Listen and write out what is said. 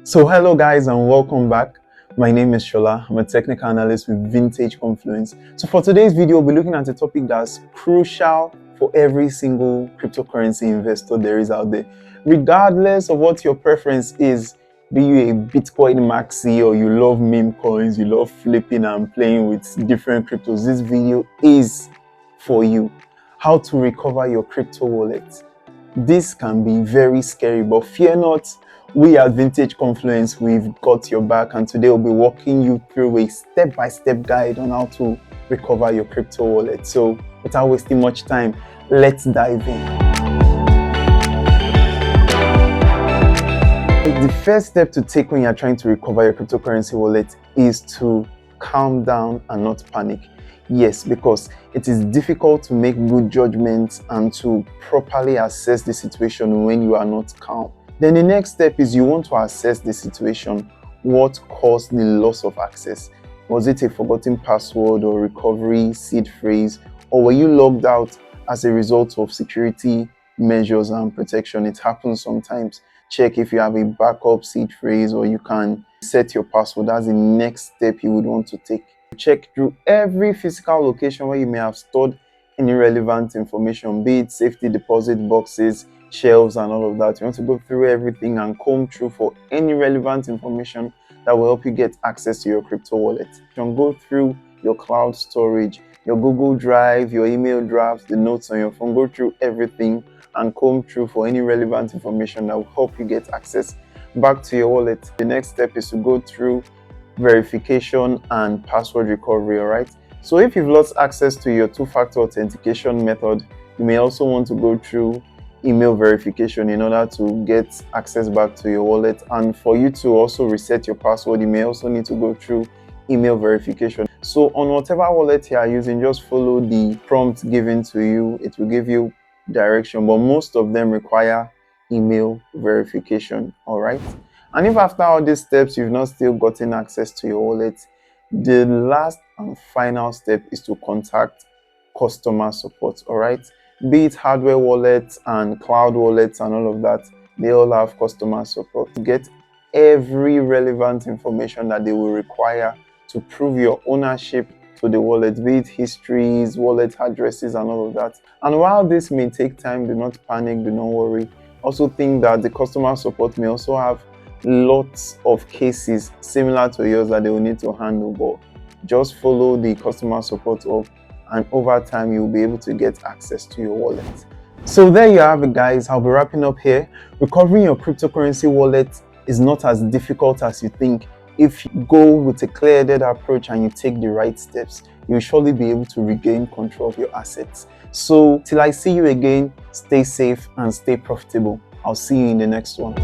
So hello guys and welcome back. My name is Shola. I'm a technical analyst with Vintage Confluence. So for today's video, we'll be looking at a topic that's crucial for every single cryptocurrency investor there is out there. Regardless of what your preference is, be you a Bitcoin maxi or you love meme coins, you love flipping and playing with different cryptos, this video is for you. How to recover your crypto wallet. This can be very scary, but fear not. We at Vintage Confluence, we've got your back, and today we'll be walking you through a step-by-step guide on how to recover your crypto wallet. So without wasting much time, let's dive in. The first step to take when you're trying to recover your cryptocurrency wallet is to calm down and not panic. Yes, because it is difficult to make good judgments and to properly assess the situation when you are not calm. Then the next step is you want to assess the situation. What caused the loss of access? Was it a forgotten password or recovery seed phrase? Or were you logged out as a result of security measures and protection? It happens sometimes. Check if you have a backup seed phrase or you can set your password. That's the next step you would want to take. Check through every physical location where you may have stored any relevant information, be it safety deposit boxes, shelves and all of that. You want to go through everything and comb through for any relevant information that will help you get access to your crypto wallet. You can go through your cloud storage, your Google Drive, your email drafts, the notes on your phone. Go through everything and comb through for any relevant information that will help you get access back to your wallet. The next step is to go through verification and password recovery. All right, so if you've lost access to your two-factor authentication method, you may also want to go through email verification in order to get access back to your wallet. And for you to also reset your password, you may also need to go through email verification. So on whatever wallet you are using, just follow the prompt given to you. It will give you direction, but most of them require email verification. All right, and if after all these steps you've not still gotten access to your wallet, the last and final step is to contact customer support. All right, be it hardware wallets and cloud wallets and all of that, they all have customer support to get every relevant information that they will require to prove your ownership to the wallet, be it histories, wallet addresses and all of that. And while this may take time, do not panic, do not worry. Also think that the customer support may also have lots of cases similar to yours that they will need to handle, but just follow the customer support up and over time you'll be able to get access to your wallet. So there you have it guys, I'll be wrapping up here. Recovering your cryptocurrency wallet is not as difficult as you think. If you go with a clear-headed approach and you take the right steps, you'll surely be able to regain control of your assets. So till I see you again, stay safe and stay profitable. I'll see you in the next one.